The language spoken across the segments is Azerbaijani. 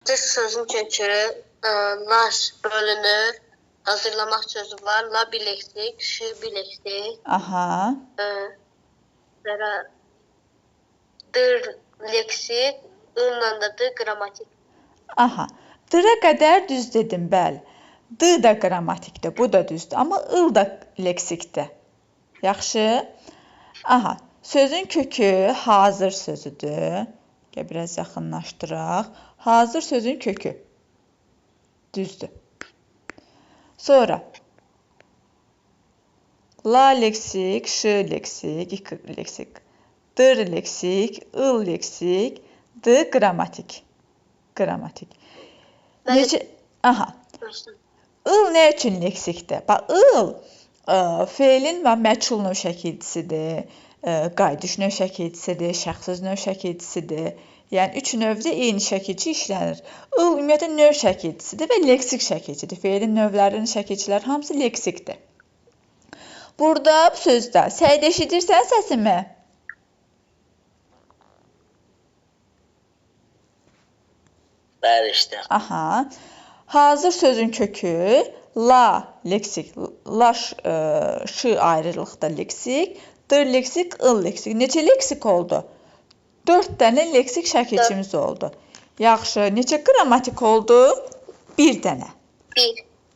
Hazır sözün kökü lar bölünür. Hazırlamak sözü var. La bileksik, şu bileksik. Aha. Sonra dır leksik, ınla da dı gramatik. Aha. D-ə qədər düz dedim, bəli. D da qrammatikdir, bu da düzdür. Amma ıl da leksikdir. Yaxşı. Aha. Sözün kökü hazır sözüdür. Gəl biraz yaxınlaşdıraq. Hazır sözün kökü. Düzdür. Sonra la leksik, ş leksik, ik leksik, dır leksik, ıl leksik, d qrammatik. Qrammatik. Necə? Aha. Il nə üçün leksikdir? Bax, il feilin və məchul növ şəkilçisidir, qayıdış növ şəkilçisidir, şəxssiz növ şəkilçisidir. Yəni, üç növdə eyni şəkilçi işlənir. Il ümumiyyətlə növ şəkilçisidir və leksik şəkilçidir. Feilin növlərinin şəkilçiləri hamısı leksikdir. Burada bu sözdə Səid eşidirsən səsimi? Bəli, işte. Aha. Hazır sözün kökü la leksik, la ş ayrılıqda leksik, dır leksik, ıl leksik. Neçə leksik oldu? 4 dənə leksik şəkilçimiz oldu. Yaxşı, neçə qrammatik oldu? 1 dənə.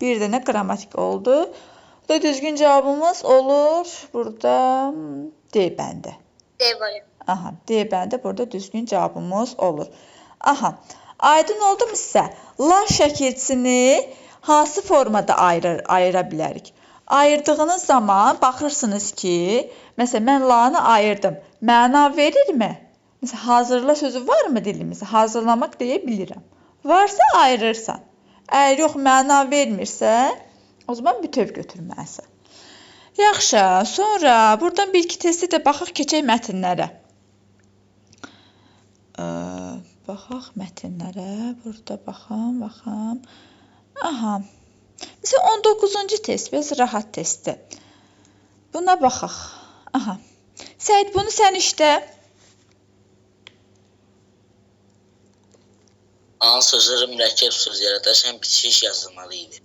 1 dənə qrammatik oldu. Burada düzgün cavabımız olur. Burada D bəndi. D var. Aha, D bəndi burada düzgün cavabımız olur. Aha. Aydın oldu mu sizə? La şəkilçisini hansı formada ayıra bilərik? Ayırdığınız zaman baxırsınız ki, məsələn, mən lanı ayırdım. Məna verirmi? Məsələn, hazırla sözü varmı dilimizdə? Hazırlamaq deyə bilirəm. Varsa ayırırsan. Əgər yox, məna vermirsə, o zaman bütöv götürməlisən. Yaxşı, sonra buradan bir-iki testi də baxaq, keçək mətnlərə. Baxaq mətnlərə, burada baxam. Aha. Məsələn, 19-cu test, biraz rahat testdir. Buna baxaq. Aha. Səid, bunu sən işlə. Hansı sözləri mürəkkəb söz yaradarkən bitişik yazılmalı idi?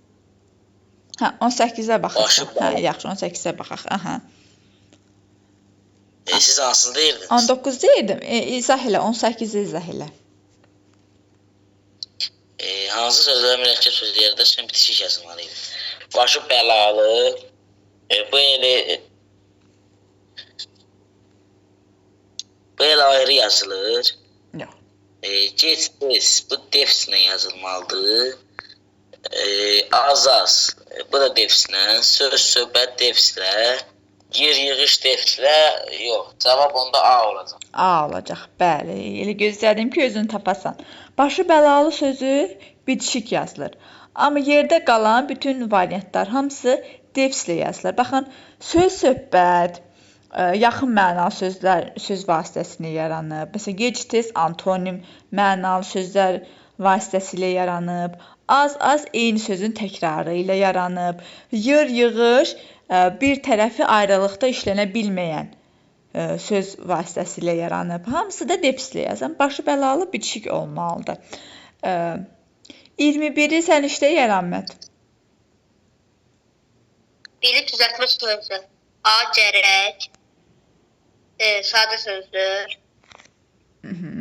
Hə, 18-ə baxaq. Başı Hə, yaxşı, 18-ə baxaq. Aha. Siz hansını deyirdiniz? 19 deyirdim. İzah elə, 18-i izah elə. Hansı sözləri mürəkkəb söz yaradarkən bitişik yazılmalı idi? Başı bəlalı, bu elə ayrı yazılır. Yox. Geç, bu defislə yazılmalıdır. Az, bu da defislə, söz, söhbət defislə, yer, yığış defislə, yox. Cavab onda A olacaq. A olacaq, bəli. Elə gözlədim ki, özünü tapasan. Başı bəlalı sözü bitişik yazılır. Amma yerdə qalan bütün variantlar hamısı defislə yazılır. Baxın, söz, söhbət, yaxın mənalı sözlər söz vasitəsilə yaranıb. Məsələn, gec, tez, antonim mənalı sözlər vasitəsilə yaranıb. Az eyni sözün təkrarı ilə yaranıb. Yır, yığış bir tərəfi ayrılıqda işlənə bilməyən söz vasitəsilə yaranıb. Hamısı da defislə yazan. Başı bəlalı bitişik olmalıdır. 21-i sən işlə Əmət. Biri düzəltmə sözü. A cərək. Sadə sözdür.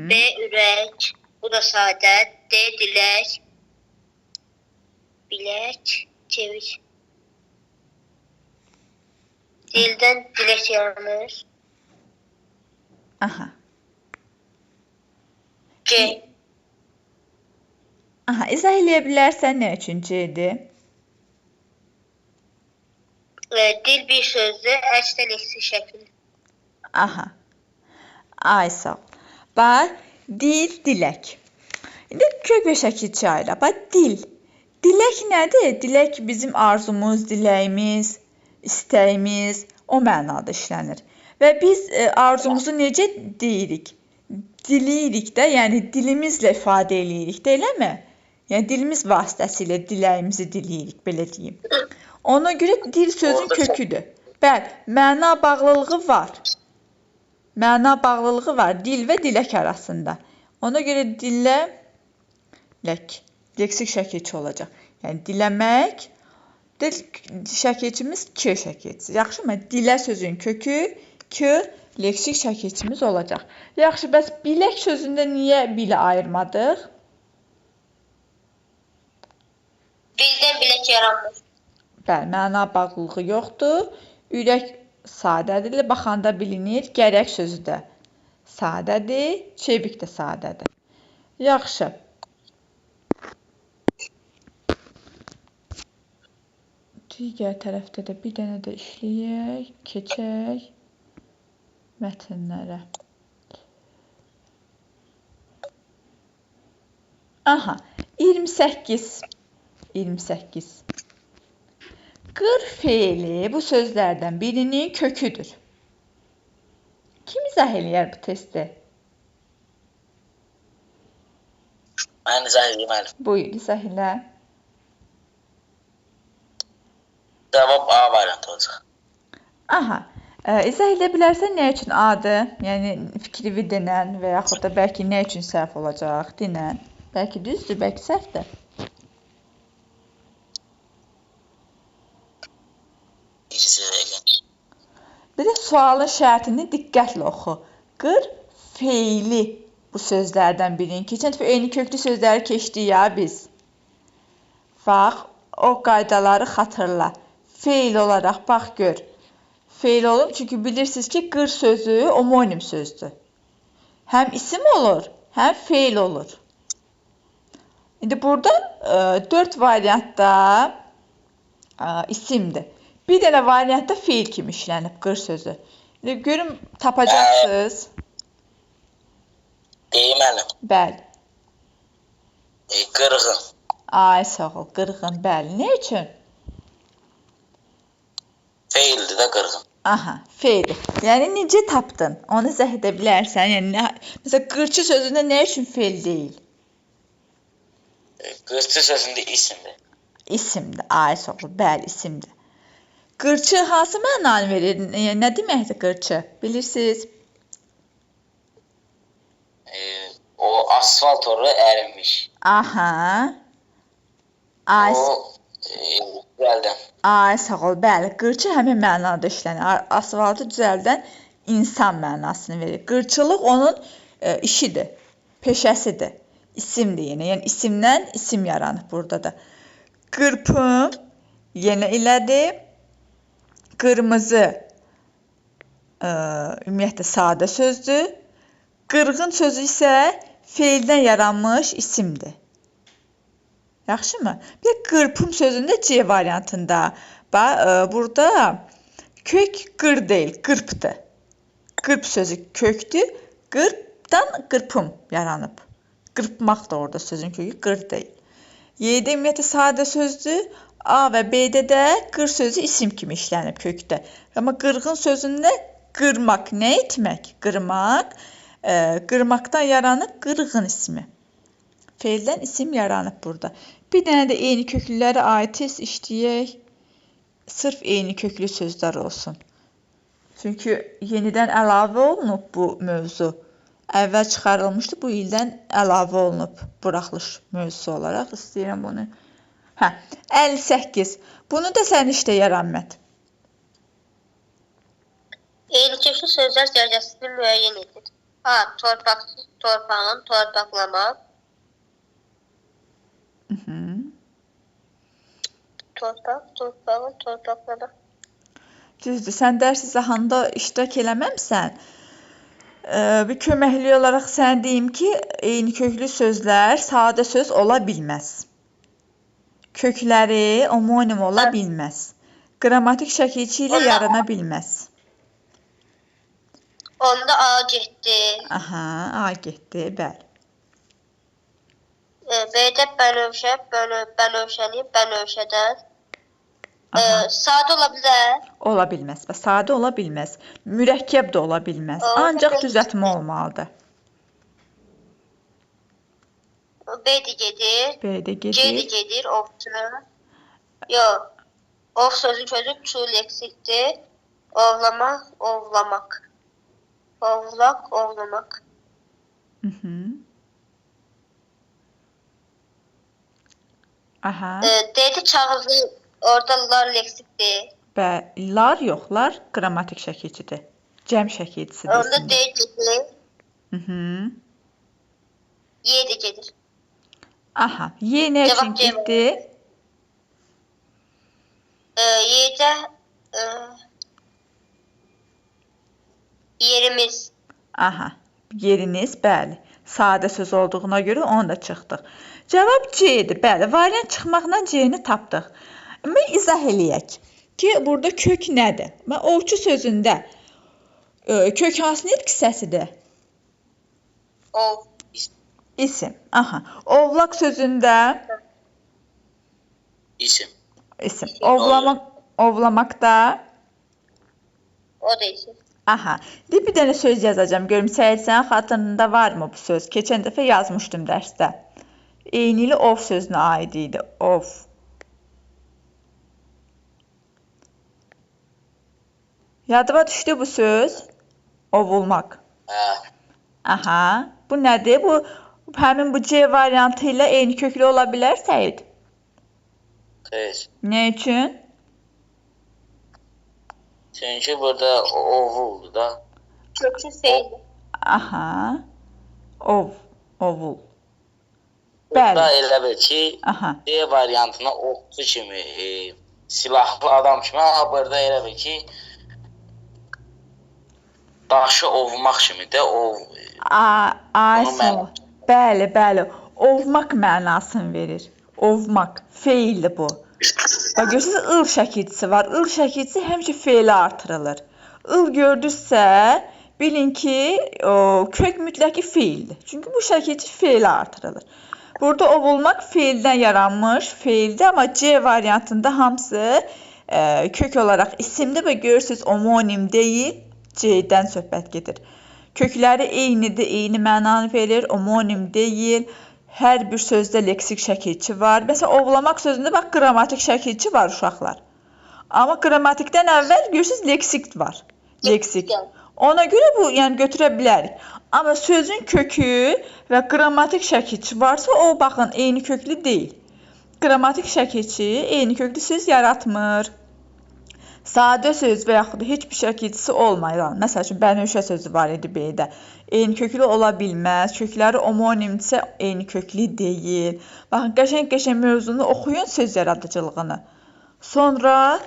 B ürək. Bu da sadə. D dilək. Bilək. Çevik. Dildən dilək yaranır. Aha. C. Aha, izah eləyə bilərsən nə üçün C-dir? Dil bir sözdür, əksdə leksik şəkil. Aha. Ay sağ ol. Bax, dil, dilək. İndi kök və şəkilçi ayıra. Bax, dil. Dilək nədir? Dilək bizim arzumuz, diləyimiz, istəyimiz o mənada işlənir. Və biz arzumuzu necə deyirik? Diliyirik də, yəni dilimizlə ifadə eləyirik də, eləmi? Yəni dilimiz vasitəsilə diləyimizi diləyirik, belə deyim. Ona görə dil sözün köküdür. Bəli, məna bağlılığı var. Məna bağlılığı var dil və dilək arasında. Ona görə dillə Leksik şəkilçi olacaq. Yəni diləmək, dil şəkilçimiz k şəkilçisi. Yaxşımı? Dilə sözün kökü k, leksik şəkilçimiz olacaq. Yaxşı, bəs bilək sözündə niyə bilə ayırmadıq? Bildən bilək yaranmır. Bəli, məna bağlılığı yoxdur. Ürək sadədir, baxanda bilinir. Gərək sözü də sadədir, çevik də sadədir. Yaxşı. Digər tərəfdə də bir dənə də işləyək, keçək mətnlərə. Aha, 28. Qır feili bu sözlərdən birinin köküdür. Kim izah eləyər bu testi? Mən izah edeyim müəllim. Buyur, izah elə. Cavab A variantı olacaq. Aha, izah edə bilərsən nə üçün A-dır? Yəni fikri denən və yaxud da bəlkə nə üçün səhv olacaq denən. Bəlkə düzdür, bəlkə səhvdir. Bir də sualın şərtini diqqətlə oxu. Qır feili bu sözlərdən birinin. Keçən dəfə eyni köklü sözləri keçdik ya biz. Bax, o qaydaları xatırla. Feil olaraq bax gör. Feil olur çünki bilirsiniz ki, qır sözü homonim sözdür. Həm isim olur, həm feil olur. İndi burada 4 variantda isimdir. Bir dənə variantda feil kimi işlənib qır sözü. İndi görüm tapacaqsınız. Deyim müəllim. Bəli. Qırğın. Ay sağ ol, qırğın, bəli. Nə üçün? Feildir də qırğın. Aha, feil. Yəni necə tapdın? Onu izah edə bilərsən. Yəni məsələn qırçı sözündə nə üçün feil deyil? Qırçı sözündə isimdir. İsimdir. Ay sağ ol, bəli, isimdir. Qırçı hansı mənanı verir? Nə deməkdir qırçı? Bilirsiniz? O asfalt oru ərinmiş. Aha. Ay, O düzəldən. ay sağ ol, bəli. Qırçı həmin mənada işlənir. Asfaltı düzəldən insan mənasını verir. Qırçılıq onun işidir, peşəsidir. İsimdir yenə. Yəni isimdən isim yaranır burada da. Qırpım yenə elədir. Qırmızı ümumiyyətlə sadə sözdür. Qırğın sözü isə feildən yaranmış isimdir. Yaxşımı? Bir də qırpım sözündə C variantında. Burada kök qır deyil, qırpdır. Qırp sözü kökdür. Qırpdan qırpım yaranıb. Qırpmaq da orada sözün kökü qır deyil. Y-də ümumiyyətlə sadə sözdür. A və B-də də qır sözü isim kimi işlənib kökdə. Amma qırğın sözündə qırmaq, nə etmək? Qırmaq, qırmaqdan yaranıb qırğın ismi. Feildən isim yaranıb burada. Bir dənə də eyni köklülərə aid test işləyək. Sırf eyni köklü sözlər olsun. Çünki yenidən əlavə olunub bu mövzu. Əvvəl çıxarılmışdı, bu ildən əlavə olunub buraxılış mövzusu olaraq. İstəyirəm bunu. 58. Bunu da sən işlə Yaranmət. Eyni köklü sözlər cərgəsini müəyyən edir. A. Torpaqsız torpağın torpaqlamaq. Torpaq, torpağın torpaqlamaq. Düzdür, sən dərs izahında iştirak eləməmsən. Bir köməkli olaraq sən deyim ki, eyni köklü sözlər sadə söz ola bilməz. Kökləri homonim ola bilməz. Qrammatik şəkilçi ilə yarana bilməz. Onda A getdi. Aha, A getdi, bəli. B-də bənövşə, bənövşəni, bənövşədən. Sadə ola bilər. Ola bilməz. Sadə ola bilməz. Mürəkkəb də ola bilməz. Ancaq düzəltmə olmalıdır. B-də gedir. B-də gedir. C-də gedir, ovçu. Yox. Ov sözün közü çu leksikdir. Ovlamaq, ovlamaq. Ovlaq, ovlamaq. Aha. Dedi kağızı orada lar leksikdir. Lar yoxlar, qrammatik şəkilçidir. Cəm şəkilçisidir Orada isimdə. değil Mhm. yedi gelir. Aha. Y nə üçün Cavab C var. getdi? Yiyece yerimiz. Aha. Yeriniz, bəli. Sadə söz olduğuna görə onu da çıxdıq. Cavab C-dir. Bəli, variant çıxmaqla C-ni tapdıq. Mən izah eləyək ki, burada kök nədir? Mən ovçu sözündə kök hansı nitq hissəsidir? Ov. İsim. Aha. Ovlaq sözündə İsim. isim. Ovlamakda O değişir. aha. Bir dənə söz yazacağam. Görüm sənin xatırında varmı bu söz? Keçən dəfə yazmışdım dərsdə. Eynilə ov sözünə aid idi. Ov. Yadıma düşdü bu söz. Ovulmaq. Hə. Aha. Bu nədir? Bu həmin bu C variantı ilə eyni köklü ola bilər Səid. Xeyr. Nə üçün? Çünki burada ovuldu da. Kökü seydi. Aha. Ov. Ovul. Burada Bəli. elə bil ki, Aha. D variantına ovçu kimi, silahlı adam kimi, amma burada elə bil ki, daşı ovmaq kimi də Ay Bunun sağ ol. Bəli, bəli. Ovmaq mənasını verir. Ovmaq. Feildir bu. Bax görürsünüz, ıl şəkilçisi var. Il şəkilçisi həmişə feili artırılır. Il gördünüzsə, bilin ki, kök mütləqi feildir. Çünki bu şəkilçi feili artırılır. Burada ovulmaq feildən yaranmış feildir, amma C variantında hamısı kök olaraq isimdir və görürsünüz, homonim deyil, C-dən söhbət gedir. Kökləri eynidir, eyni mənanı verir, homonim deyil. Hər bir sözdə leksik şəkilçi var. Məsələn, ovlamaq sözündə bax, qrammatik şəkilçi var uşaqlar. Amma qrammatikdən əvvəl görürsünüz, leksik var. Leksik. Ona görə bu, yəni götürə bilərik. Amma sözün kökü və qrammatik şəkilçi varsa, o baxın, eyni köklü deyil. Qrammatik şəkilçi eyni köklü söz yaratmır. Sadə söz və yaxud da heç bir şəkilçisi olmayan, məsəl üçün, bənövşə sözü var idi B-də. Eyni köklü ola bilməz. Kökləri homonimdirsə, eyni köklü deyil. Baxın, qəşəng-qəşəng mövzunu oxuyun, söz yaradıcılığını. Sonra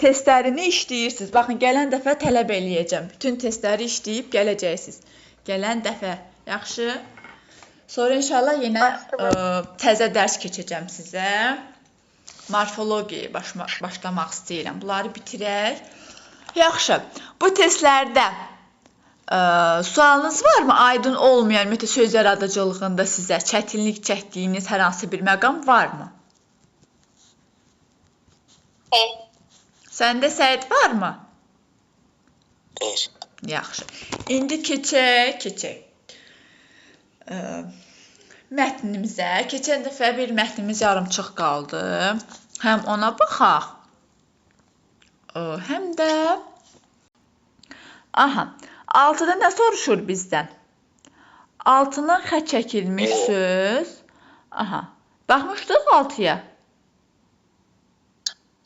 testlərini işləyirsiniz. Baxın, gələn dəfə tələb eləyəcəm. Bütün testləri işləyib gələcəksiniz. Gələn dəfə. Yaxşı. Sonra inşallah yenə təzə dərs keçəcəm sizə. Morfologiyaya başlamaq istəyirəm. Bunları bitirək. Yaxşı. Bu testlərdə sualınız varmı? Aydın olmayan ümumiyyətlə söz yaradıcılığında sizə çətinlik çəkdiyiniz hər hansı bir məqam varmı? Səndə Səid varmı? Xeyr. Yaxşı. İndi keçək. Mətnimizə. Keçən dəfə bir mətnimiz yarımçıq qaldı. Həm ona baxaq. Həm də altıda nə soruşur bizdən? Altına xətt çəkilmiş söz. Baxmışdıq altıya.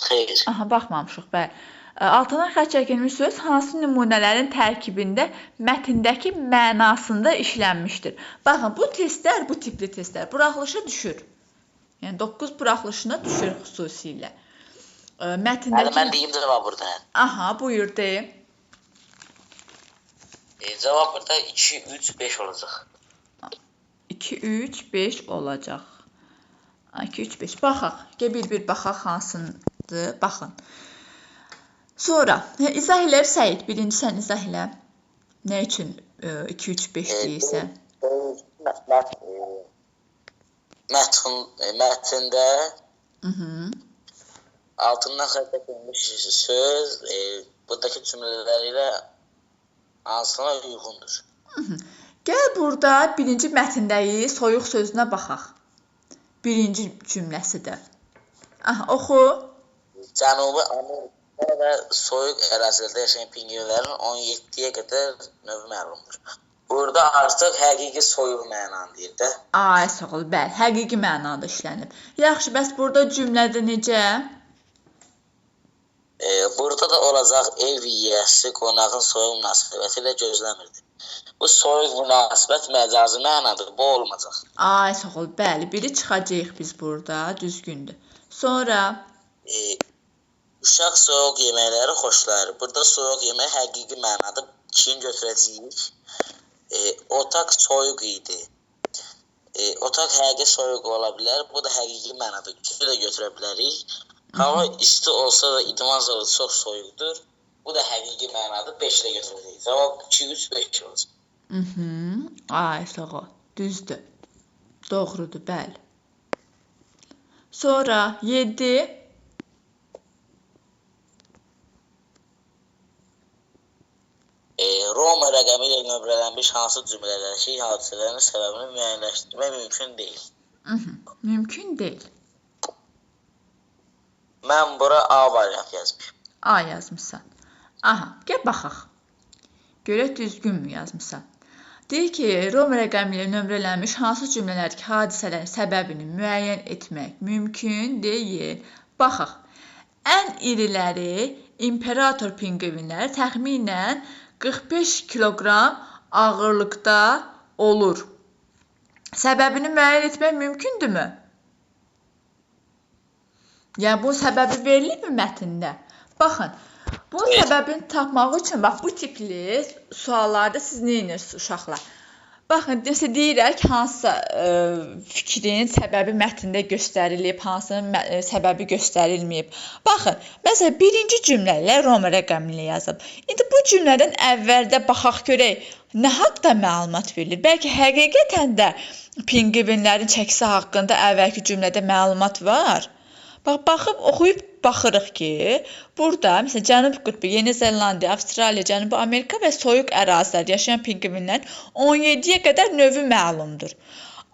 Xeyr. Baxmamışıq, bəli. Altına xətt çəkilmiş söz hansı nümunələrin tərkibində mətndəki mənasında işlənmişdir? Baxın, bu testlər, bu tipli testlər buraxılışa düşür. Yəni 9 buraxılışına düşür xüsusilə. Mətndəki... Mən deyim cavab burada. Buyur deyim. Cavab burada 2, 3, 5 olacaq. 2, 3, 5 olacaq. 2, 3, 5. Baxaq. Bir baxaq hansındır. Baxın. Sonra, izah elər Səid. Birinci sən izah elə. Nə üçün 2, 3, 5 deyirsən? Mətndə altından xətt çəkilmiş söz buradakı cümlələri ilə hansına uyğundur? Gəl burada birinci mətndəyi soyuq sözünə baxaq. Birinci cümləsidir. Oxu. Cənubi Amerika və soyuq ərazilərdə yaşayan pingvinlərin 17-yə qədər növü məlumdur. Burada artıq həqiqi soyuq mənanı deyir də. Ay sağ ol, bəli, həqiqi mənada işlənib. Yaxşı, bəs burada cümlədə necə? Burada da olacaq ev yiyəsi qonağın soyuq münasibəti ilə gözləmirdi. Bu soyuq münasibət məcazi mənadır, bu olmayacaq. Ay sağ ol, bəli, biri çıxacağıq biz burada, düzgündür. Sonra Uşaq soyuq yeməkləri xoşlayır. Burada soyuq yemək həqiqi mənada ikincini götürəcəyik. Otaq soyuq idi. Otaq həqiqi soyuq ola bilər. Bu da həqiqi mənada ikisini də götürə bilərik. Hava isti olsa da idman zalı çox soyuqdur. Bu da həqiqi mənada 5 ilə götürəcəyik. Cavab 2, 3, 5 olacaq. Ay sağ ol, düzdür. Doğrudur, bəli. Sonra 7. Roma rəqəmi ilə nömrələnmiş hansı cümlələrdəki hadisələrin səbəbini müəyyənləşdirmək mümkün deyil. Mümkün deyil. Mən bura A variant yazmışam. A yazmışsan. Aha, gəl baxaq. Görək düzgünmü yazmışsan. Deyir ki, Roma rəqəmi ilə nömrələnmiş hansı cümlələrdəki hadisələrin səbəbini müəyyən etmək mümkün deyil. Baxaq. Ən iriləri imperator pinqvinlər təxminən 45 kiloqram ağırlıqda olur. Səbəbini müəyyən etmək mümkündürmü? Yəni, bu səbəbi verilibmi mətndə? Baxın, bu səbəbini tapmaq üçün, bax, bu tipli suallarda siz nə edirsiniz uşaqlar? Baxın, deyirək, hansısa fikrin səbəbi mətndə göstərilib, hansının səbəbi göstərilməyib. Baxın, məsələn, birinci cümlə ilə Roma rəqəmi ilə yazıb. İndi bu cümlədən əvvəldə baxaq görək, nə haqda məlumat verilir? Bəlkə həqiqətən də pinqvinlərin çəkisi haqqında əvvəlki cümlədə məlumat var. Bax, baxıb, oxuyub baxırıq ki, burada, məsələn, Cənub qütbü, Yeni Zelandiya, Avstraliya, Cənubi Amerika və soyuq ərazilərdə yaşayan pinqvinlərin 17-yə qədər növü məlumdur.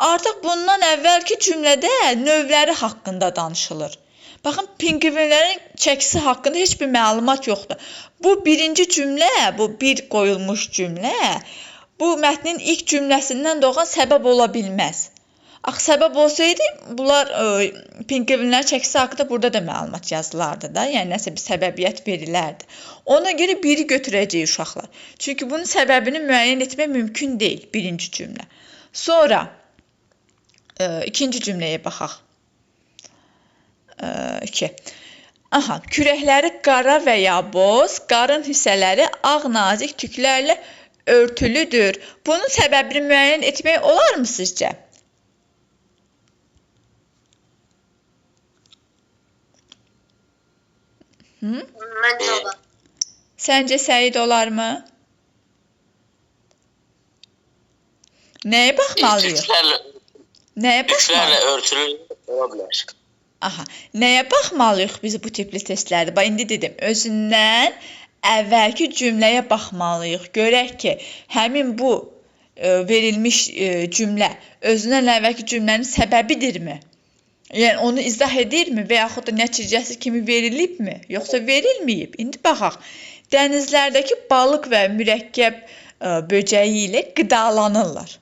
Artıq bundan əvvəlki cümlədə növləri haqqında danışılır. Baxın, pinqvinlərin çəkisi haqqında heç bir məlumat yoxdur. Bu birinci cümlə, bu bir qoyulmuş cümlə, bu mətnin ilk cümləsindən doğan səbəb ola bilməz. Axı, səbəb olsaydı, bunlar pinqvinlərin çəkisi haqqında burada da məlumat yazılardı da, yəni nəsə bir səbəbiyyət verilərdi. Ona görə biri götürəcəyik uşaqlar. Çünki bunun səbəbini müəyyən etmək mümkün deyil, birinci cümlə. Sonra, ikinci cümləyə baxaq. 2. Aha, kürəkləri qara və ya boz, qarın hissələri ağ nazik tüklərlə örtülüdür. Bunun səbəbini müəyyən etmək olarmı sizcə? Məncə olar. Səncə Səid olarmı? Nəyə baxmalıyıq? Nəyə baxmalıyıq? Tüklərlə örtülü ola bilər. Aha, nəyə baxmalıyıq biz bu tipli testlərdə? Bax, indi dedim, özündən əvvəlki cümləyə baxmalıyıq. Görək ki, həmin bu verilmiş cümlə özündən əvvəlki cümlənin səbəbidirmi? Yəni, onu izah edirmi və yaxud da nəticəsi kimi verilibmi, yoxsa verilməyib? İndi baxaq, dənizlərdəki balıq və mürəkkəb böcəyi ilə qidalanırlar.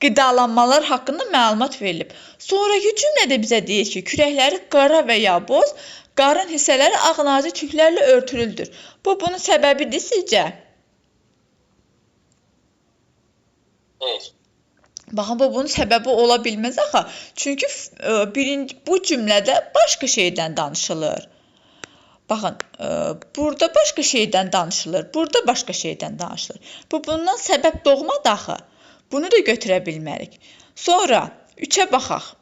Qidalanmalar haqqında məlumat verilib. Sonraki cümlədə bizə deyir ki, kürəkləri qara və ya boz, qarın hissələri ağ nazik tüklərlə örtülüdür. Bu, bunun səbəbidir sizcə? Evet. Baxın, bu bunun səbəbi ola bilməz axı. Çünki bu cümlədə başqa şeydən danışılır. Baxın, burada başqa şeydən danışılır, burada başqa şeydən danışılır. Bu, bundan səbəb doğmadır axı. Bunu da götürə bilmərik. Sonra 3-ə baxaq.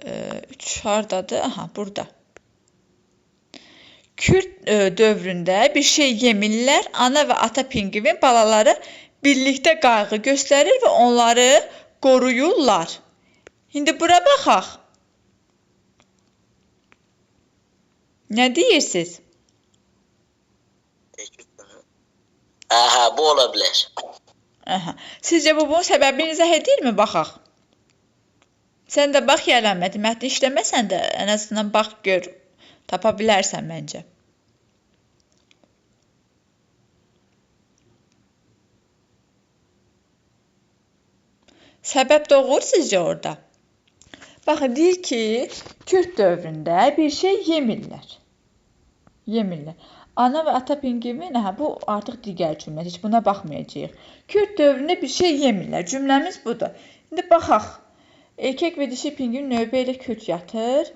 3 hardadır? Aha, burada. Kürd dövründə bir şey yemirlər, ana və ata pinqvin balaları birlikdə qayğı göstərir və onları qoruyurlar. İndi bura baxaq. Nə deyirsiniz? Aha, bu ola bilər. Aha. Sizcə bu bunun səbəbini izah edirmi? Baxaq. Sən də bax yələmədi. Mətni işləməsən də ən azından bax gör. Tapa bilərsən məncə. . Səbəb doğru sizcə orada? Baxın, deyir ki, Kürd dövründə bir şey yemirlər. Yemirlər. Ana və ata pingvini, bu artıq digər cümlə, heç buna baxmayacağıq. Kürd dövründə bir şey yemirlər. Cümləmiz budur. İndi baxaq. Erkək və dişi pingvin növbə ilə kürt yatır.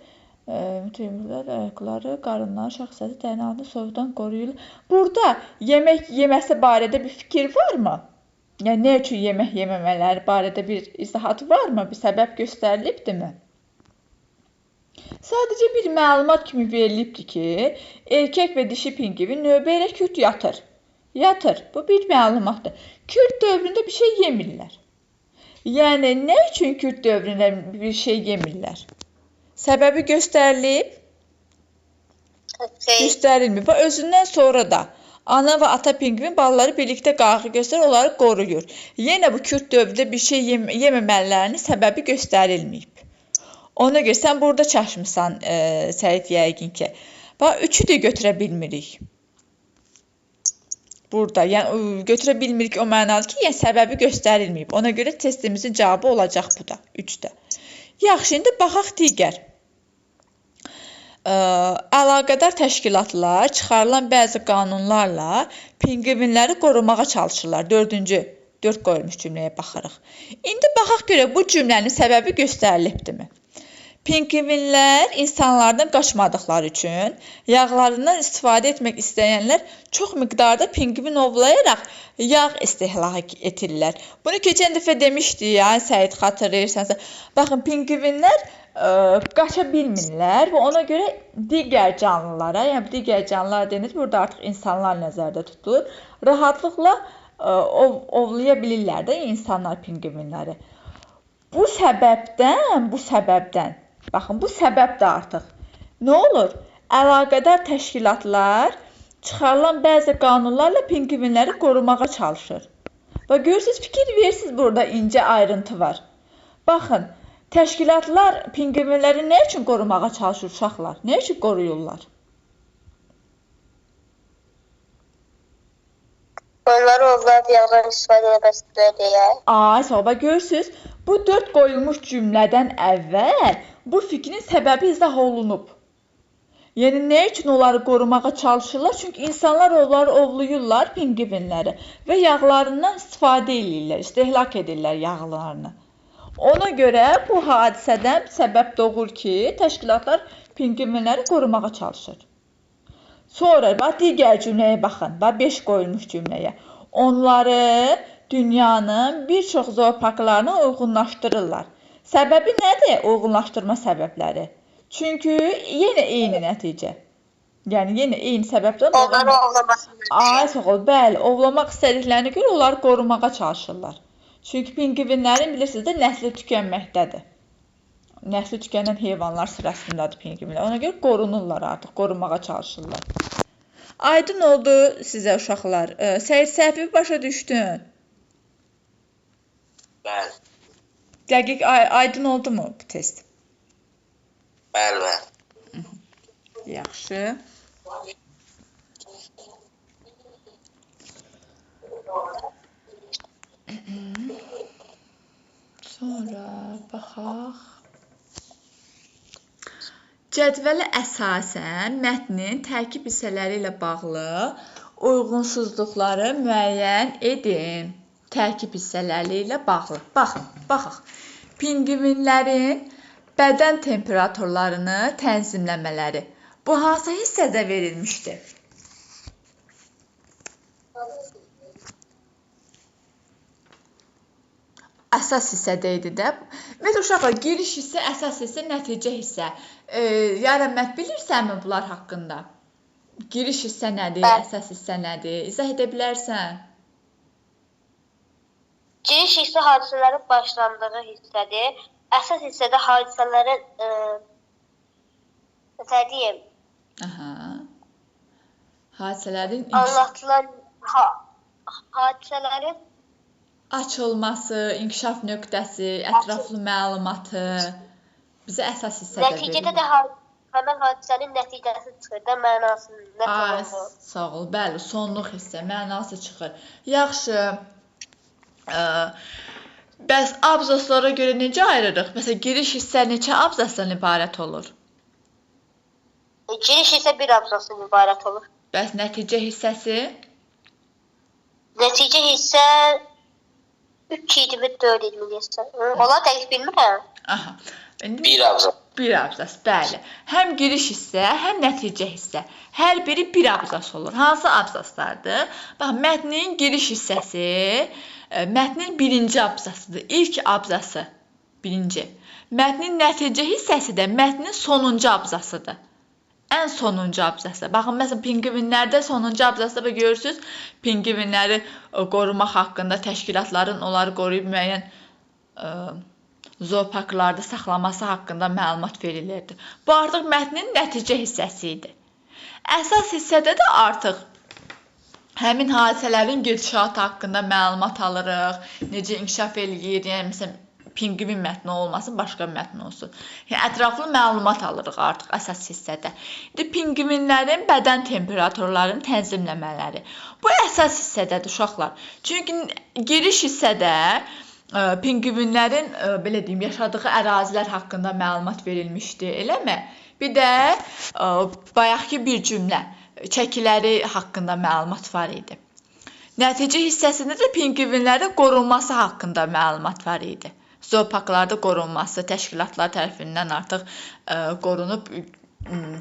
Mütəmizlər ayaqları, qarınları, şax hissəsi dərnalını soyuqdan qoruyurlar. Burada yemək yeməsi barədə bir fikir varmı? Yəni, nə üçün yemək yeməmələri barədə bir izahat varmı? Bir səbəb göstərilibdirmi? Sadəcə bir məlumat kimi verilibdir ki, erkək və dişi pingvin növbə ilə kürt yatır. Yatır. Bu bir məlumatdır. Kürd dövründə bir şey yemirlər. Yəni, nə üçün Kürd dövründə bir şey yemirlər? Səbəbi göstərilib? Göstərilmir. Və özündən sonra da ana və ata pingvin balaları birlikdə qayğı göstərir, onları qoruyur. Yenə bu Kürd dövründə bir şey yeməmələrinin səbəbi göstərilməyib. Ona görə sən burada çaşmısan, Səid, yəqin ki. Bax, üçü də götürə bilmirik. Burada, yəni götürə bilmirik o mənalı ki, yəni səbəbi göstərilməyib. Ona görə testimizin cavabı olacaq bu da, 3-də. Yaxşı, indi baxaq digər. Əlaqədar təşkilatlar çıxarılan bəzi qanunlarla pingvinləri qorumağa çalışırlar. 4 qoyulmuş cümləyə baxırıq. İndi baxaq görə bu cümlənin səbəbi göstərilibdirmi? Pingvinlər insanlardan qaçmadıqları üçün yağlarından istifadə etmək istəyənlər çox miqdarda pingvin ovlayaraq yağ istehlak edirlər. Bunu keçən dəfə demişdik ya, Səid, xatırlayırsansa. Baxın, pingvinlər qaça bilmirlər və ona görə digər canlılara, yəni digər canlılar deyilir, burada artıq insanlar nəzərdə tutulur, rahatlıqla ovlaya bilirlər də insanlar pingvinləri. Bu səbəbdən, baxın, bu səbəb də artıq nə olur? Əlaqədar təşkilatlar çıxarılan bəzi qanunlarla pingvinləri qorumağa çalışır. Və görürsünüz, fikir verirsiniz, burada incə ayrıntı var. Baxın, təşkilatlar pingvinləri nə üçün qorumağa çalışır uşaqlar? Nə üçün qoruyurlar? Onları ovlayıb yağdan istifadə etməsinlər deyə. Bax, görürsünüz, bu 4 qoyulmuş cümlədən əvvəl bu fikrin səbəbi izah olunub. Yəni, nə üçün onları qorumağa çalışırlar? Çünki insanlar onları ovlayırlar, pingvinləri, və yağlarından istifadə edirlər, istehlak edirlər yağlarını. Ona görə bu hadisədən səbəb doğur ki, təşkilatlar pingvinləri qorumağa çalışır. Sonra, digər cümləyə baxın, 5 qoyulmuş cümləyə. Onları dünyanın bir çox zooparklarına uyğunlaşdırırlar. Səbəbi nədir uyğunlaşdırma səbəbləri? Çünki yenə eyni nəticə. Yəni, yenə eyni səbəbdən onları ovlamasınlar. Bəli, ovlamaq istədiklərinə görə onları qorumağa çalışırlar. Çünki pingvinlərin, bilirsiniz də, nəsli tükənməkdədir. Nəsli tükənən heyvanlar sırasındadır pingvinlər. Ona görə qorunurlar artıq, qorumağa çalışırlar. Aydın oldu sizə uşaqlar. Səid, səhvi başa düşdün? Bəli. Dəqiq aydın oldu mu bu test? Bəli, bəli. Yaxşı. Sonra baxaq. Cədvələ əsasən mətnin tərkib hissələri ilə bağlı uyğunsuzluqları müəyyən edin. Tərkib hissələri ilə bağlı. Baxaq. Pingvinlərin bədən temperaturlarını tənzimləmələri. Bu hansı hissədə verilmişdir? Əsas hissədə idi də. Ümumiyyətlə, uşaqlar, giriş hissə, əsas hissə, nəticə hissə. Yarəmət, bilirsənmi bunlar haqqında? Giriş hissə nədir, əsas hissə nədir? İzah edə bilərsən? Giriş hissə hadisələrin başlandığı hissədir. Əsas hissədə hadisələrin hadisələrin anlatılan hadisələrin açılması, inkişaf nöqtəsi, ətraflı məlumatı bizə əsas hissədə verilir. Nəticədə də həmən hadisənin nəticəsi çıxır da, mənası nə olur? Sağ ol, bəli, sonluq hissə, mənası çıxır. Yaxşı, Bəs abzaslara görə necə ayırırıq? Məsələn, giriş hissə neçə abzasdan ibarət olur? Giriş isə bir abzasdan ibarət olur. Bəs nəticə hissəsi? Nəticə hissə 3 idi, 4 idi deyəsən. Ola dəqiq bilmirəm. Aha. İndi Bir abzas. bir abzas, bəli. Həm giriş hissə, həm nəticə hissə. Hər biri bir abzas olur. Hansı abzaslardır? Bax, mətnin giriş hissəsi mətnin birinci abzasıdır. İlk abzası birinci. Mətnin nəticə hissəsi də mətnin sonuncu abzasıdır. Ən sonuncu abzası. Baxın, məsələn, pingvinlərdə sonuncu abzasda görürsünüz, pingvinləri qorumaq haqqında təşkilatların onları qoruyub müəyyən zooparklarda saxlaması haqqında məlumat verilirdi. Bu artıq mətnin nəticə hissəsi idi. Əsas hissədə də artıq həmin hadisələrin gedişatı haqqında məlumat alırıq, necə inkişaf eləyir, yəni məsələn, pingvin mətni olmasın, başqa mətn olsun. Yəni, ətraflı məlumat alırıq artıq əsas hissədə. İndi pingvinlərin bədən temperaturlarını tənzimləmələri. Bu əsas hissədədir uşaqlar. Çünki giriş hissədə pingvinlərin belə deyim, yaşadığı ərazilər haqqında məlumat verilmişdi, eləmi? Bir də bayaqki bir cümlə, çəkiləri haqqında məlumat var idi. Nəticə hissəsində də pingvinlərin qorunması haqqında məlumat var idi. Zooparklarda qorunması, təşkilatlar tərəfindən artıq qorunub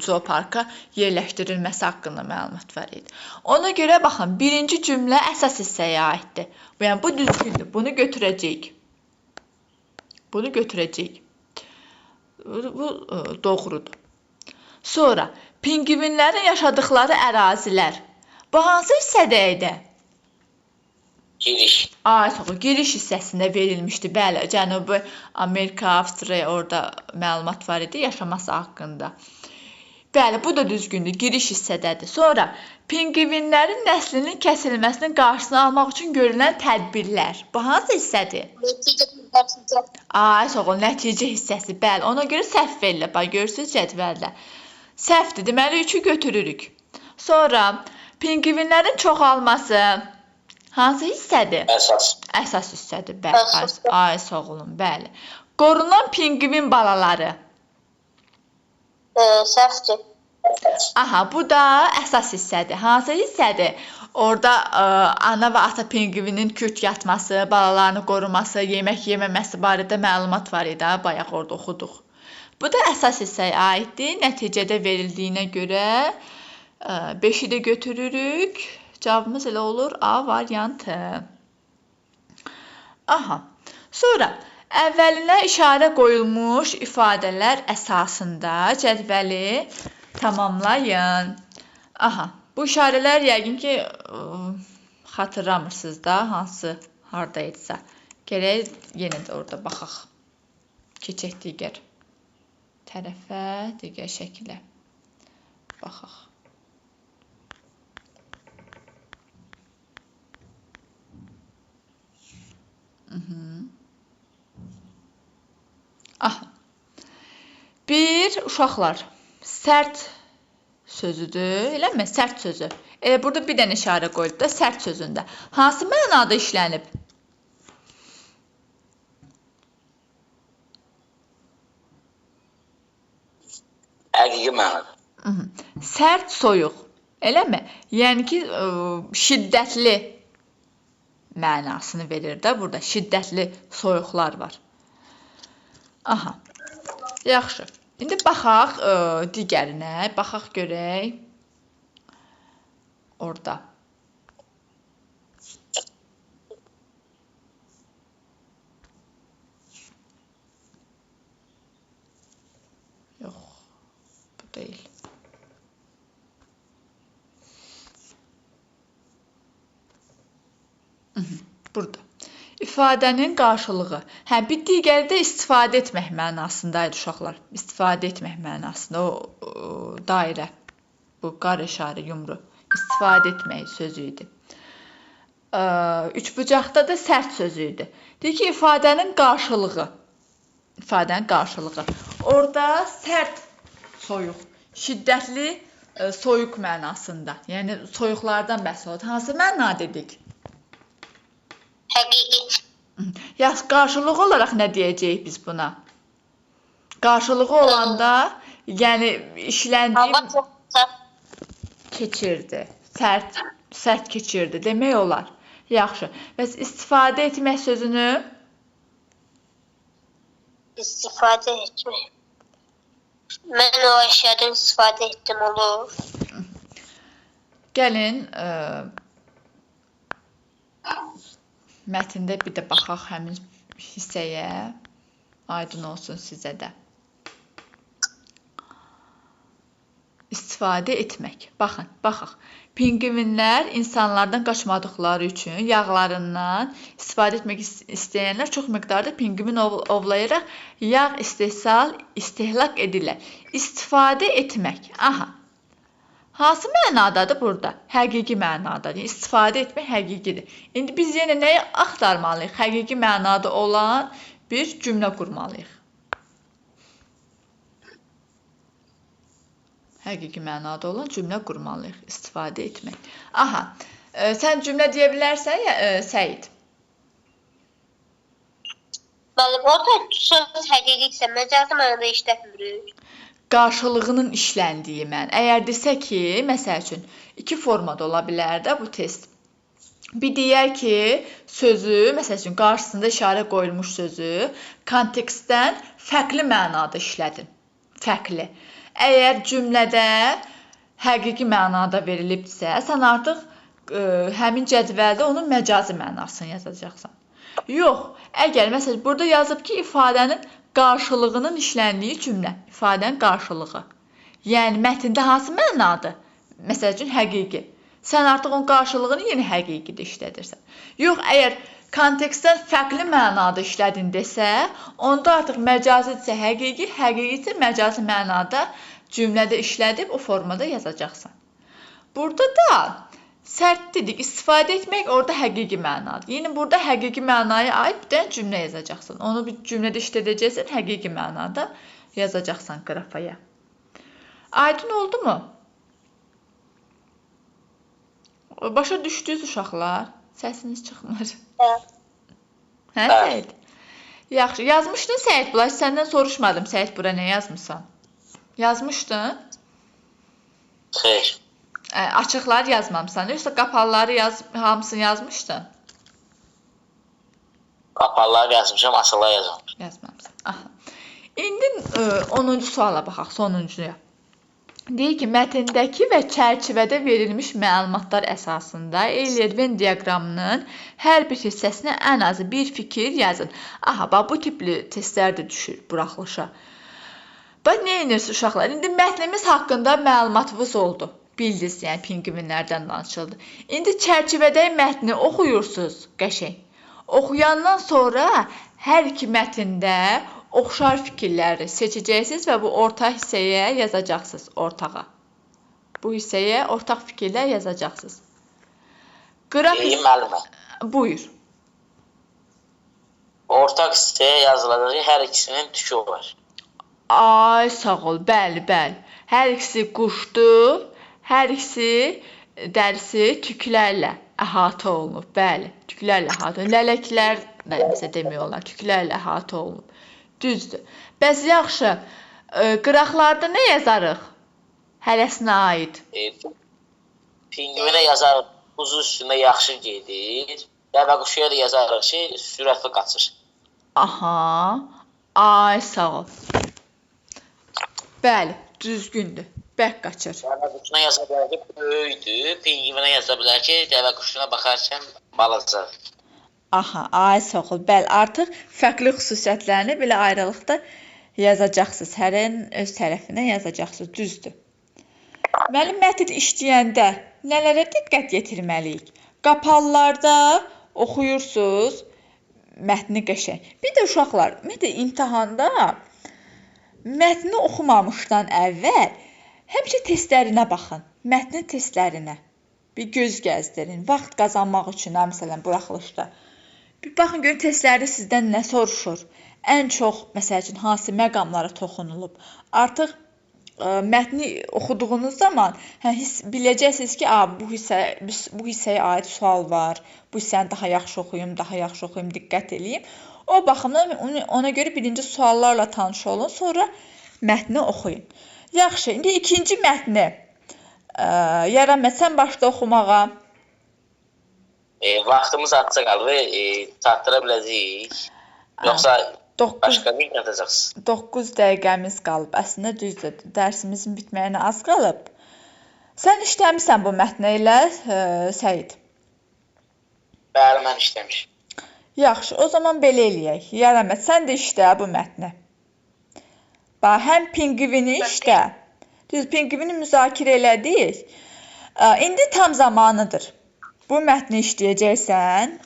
zooparka yerləşdirilməsi haqqında məlumat var idi. Ona görə baxın, birinci cümlə əsas hissəyə aiddir. Yəni, bu düzgündür. Bunu götürəcəyik. Bunu götürəcəyik. Bu doğrudur. Sonra, pingvinlərin yaşadıkları ərazilər. Bu hansı hissədə idi? Giriş. Giriş hissəsində verilmişdi. Bəli, Cənubi Amerika, Avstriya orada məlumat var idi yaşaması haqqında. Bəli, bu da düzgündür. Giriş hissədədir. Sonra, pingvinlərin nəslinin kəsilməsinin qarşısını almaq üçün görülən tədbirlər. Bu hansı hissədir? Nəticə hissəsi. Bəli, ona görə səhv verilir. Bax, görürsünüz cədvəldə. Səhvdir. Deməli, 3-ü götürürük. Sonra, pingvinlərin çoxalması hansı hissədir? Əsas hissədir, bəli. Sağ olun, bəli. Qorunan pingvin balaları. Səhvdir. Bu da əsas hissədir. Hansı hissədir? Orada ana və ata pingvinin kürk yatması, balalarını qoruması, yemək yeməməsi barədə məlumat var idi. Bayaq orada oxuduq. Bu da əsas hissəyə aiddir. Nəticədə verildiyinə görə 5-i də götürürük. Cavabımız elə olur A variantı. Sonra əvvəlinə işarə qoyulmuş ifadələr əsasında cədvəli tamamlayın. Bu işarələr yəqin ki, xatırlamırsınız da, hansı haradaydısa. Gərək yenə də orada baxaq. Keçək digər tərəfə, digər şəkilə. Baxaq. Bir, uşaqlar, sərt sözüdür, eləmi? Sərt sözü. Burada bir dənə işarə qoyulub da, sərt sözündə. Hansı mənada işlənib? Həqiqi mənada. Sərt, soyuq, eləmi? Yəni ki, şiddətli mənasını verir də burada. Şiddətli soyuqlar var. Yaxşı. İndi baxaq digərinə. Baxaq görək. Orada. Yox. Bu deyil. Burada. İfadənin qarşılığı. Bir digəri də istifadə etmək mənasındaydı uşaqlar. İstifadə etmək mənasında o dairə. Bu qar işarə yumru. İstifadə etmək sözü idi. Üçbucaqda da sərt sözü idi. Deyir ki, ifadənin qarşılığı. İfadənin qarşılığı. Orada sərt, soyuq, şiddətli, soyuq mənasında. Yəni, soyuqlardan bəhs oldu. Hansı məna dedik? Həqiqi. Yaxşı, qarşılığı olaraq nə deyəcəyik biz buna? Qarşılığı olanda, yəni işləndiyim Hava çox sərt. keçirdi. Sərt keçirdi demək olar. Yaxşı. Bəs istifadə etmək sözünü İstifadə etmək. Mən o əşyadan istifadə etdim olur. gəlin mətndə bir də baxaq həmin hissəyə. Aydın olsun sizə də. İstifadə etmək. Baxın, baxaq. Pinqvinlər insanlardan qaçmadıqları üçün yağlarından istifadə etmək istəyənlər çox miqdarda pinqvin ovlayaraq yağ istehlak edirlər. İstifadə etmək. Aha. Hansı mənadadır burada? Həqiqi mənadadır. İstifadə etmək həqiqidir. İndi biz yenə nəyi axtarmalıyıq? Həqiqi mənada olan bir cümlə qurmalıyıq. Həqiqi mənada olan cümlə qurmalıyıq. İstifadə etmək. Aha. Sən cümlə deyə bilərsən, Səid? Bəli, orada söz həqiqidirsə, məcazi mənada işlətmirik. Qarşılığının işləndiyi mən. Əgər desə ki, məsəl üçün, iki formada ola bilər də bu test. Bir deyər ki, sözü, məsəl üçün, qarşısında işarə qoyulmuş sözü kontekstdən fərqli mənada işlədin. Fərqli. Əgər cümlədə həqiqi mənada verilibsə, sən artıq həmin cədvəldə onun məcazi mənasını yazacaqsan. Yox, əgər məsələn burada yazıb ki, ifadənin qarşılığının işləndiyi cümlə, ifadənin qarşılığı. Yəni mətndə hansı mənadır? Məsəl üçün həqiqi. Sən artıq onun qarşılığını yenə həqiqidə işlədirsən. Yox, əgər kontekstdən fərqli mənada işlədin desə, onda artıq məcazidirsə həqiqi, həqiqidirsə məcazi mənada cümlədə işlədib o formada yazacaqsan. Burada da sərt dedik, istifadə etmək orada həqiqi mənadır. Yəni burada həqiqi mənaya aid bir dənə cümlə yazacaqsan. Onu bir cümlədə işlədəcəksən, həqiqi mənada yazacaqsan qrafaya. Aydın oldu mu? Başa düşdünüz uşaqlar? Səsiniz çıxmır. Hə, Səid? Yaxşı, yazmışdın Səid bula? Səndən soruşmadım, Səid bura nə yazmışsan? Yazmışdın? Xeyr. Açıqları yazmamısan, yoxsa qapalıları hamısını yazmışdın? Qapalıları yazmışam, açıqları yazmamışam. Yazmamısan. Aha. İndi 10-cu suala baxaq, sonuncuya. Deyir ki, mətndəki və çərçivədə verilmiş məlumatlar əsasında Euler Venn diaqramının hər bir hissəsinə ən azı bir fikir yazın. Aha, bax, bu tipli testlər də düşür buraxılışa. Bax, nə edirsiniz uşaqlar? İndi mətnimiz haqqında məlumatınız oldu. Bildiniz, yəni pinqvinlərdən danışıldı. İndi çərçivədəki mətni oxuyursunuz, qəşəng. Oxuyandan sonra hər iki mətndə oxşar fikirləri seçəcəksiniz və bu ortaq hissəyə yazacaqsınız, ortağa. Bu hissəyə ortaq fikirlər yazacaqsınız. Deyim müəllimə. Buyur. Ortaq hissəyə yazılacaq hər ikisinin tükü var. Ay, sağ ol, bəli, bəli. Hər ikisi quşdur, hər ikisi dərisi tüklərlə əhatə olunub, bəli. Tüklərlə əhatə olunub. Lələklər nəsə demək olar, tüklərlə əhatə olunub. Düzdür. Bəs yaxşı, qıraqlarda nə yazarıq? Hələsinə aid. Pinqvinə yazarıq, buzu üstündə yaxşı gedir. Dəvəquşuya da yazarıq ki, sürətli qaçır. Aha, ay sağ ol. Bəli, düzgündür. Bərk qaçır. Dəvəquşuna yaza bilər ki, böyükdür. Pinqvinə yaza bilər ki, dəvəquşuna baxarkən balacadır. Aha, ay sağ ol. Bəli, artıq fərqli xüsusiyyətlərini belə ayrılıqda yazacaqsınız. Hərənin öz tərəfinə yazacaqsınız. Düzdür. Müəllim, mətn işləyəndə nələrə diqqət yetirməliyik? Qapalılarda oxuyursunuz mətni qəşəng. Bir də uşaqlar, ümumiyyətlə imtahanda mətni oxumamışdan əvvəl həmişə testlərinə baxın. Mətnin testlərinə. Bir göz gəzdirin. Vaxt qazanmaq üçün, məsələn, buraxılışda. Bir baxın, görün testlərdə sizdən nə soruşur? Ən çox, məsəl üçün, hansı məqamlara toxunulub? Artıq mətni oxuduğunuz zaman biləcəksiniz ki, bu hissəyə aid sual var. Bu hissəni daha yaxşı oxuyum, diqqət eləyim. O baxımdan ona görə birinci suallarla tanış olun, sonra mətni oxuyun. Yaxşı, indi ikinci mətni. Yaramət, sən başla oxumağa. Vaxtımız azca qalıb, çatdıra biləcəyik. Yoxsa başqa bir yatacaqsınız. 9 dəqiqəmiz qalıb. Əslində düzdür. Dərsimizin bitməyinə az qalıb. Sən işləmirsən bu mətnə ilə, Səid? Bəli, mən işləmişim. Yaxşı, o zaman belə eləyək. Yaramət, sən də işlə bu mətni. Bax, həm pinqvini işlə. Düz, pinqvini müzakirə elədik. İndi tam zamanıdır. Bu mətni işləyəcəksən.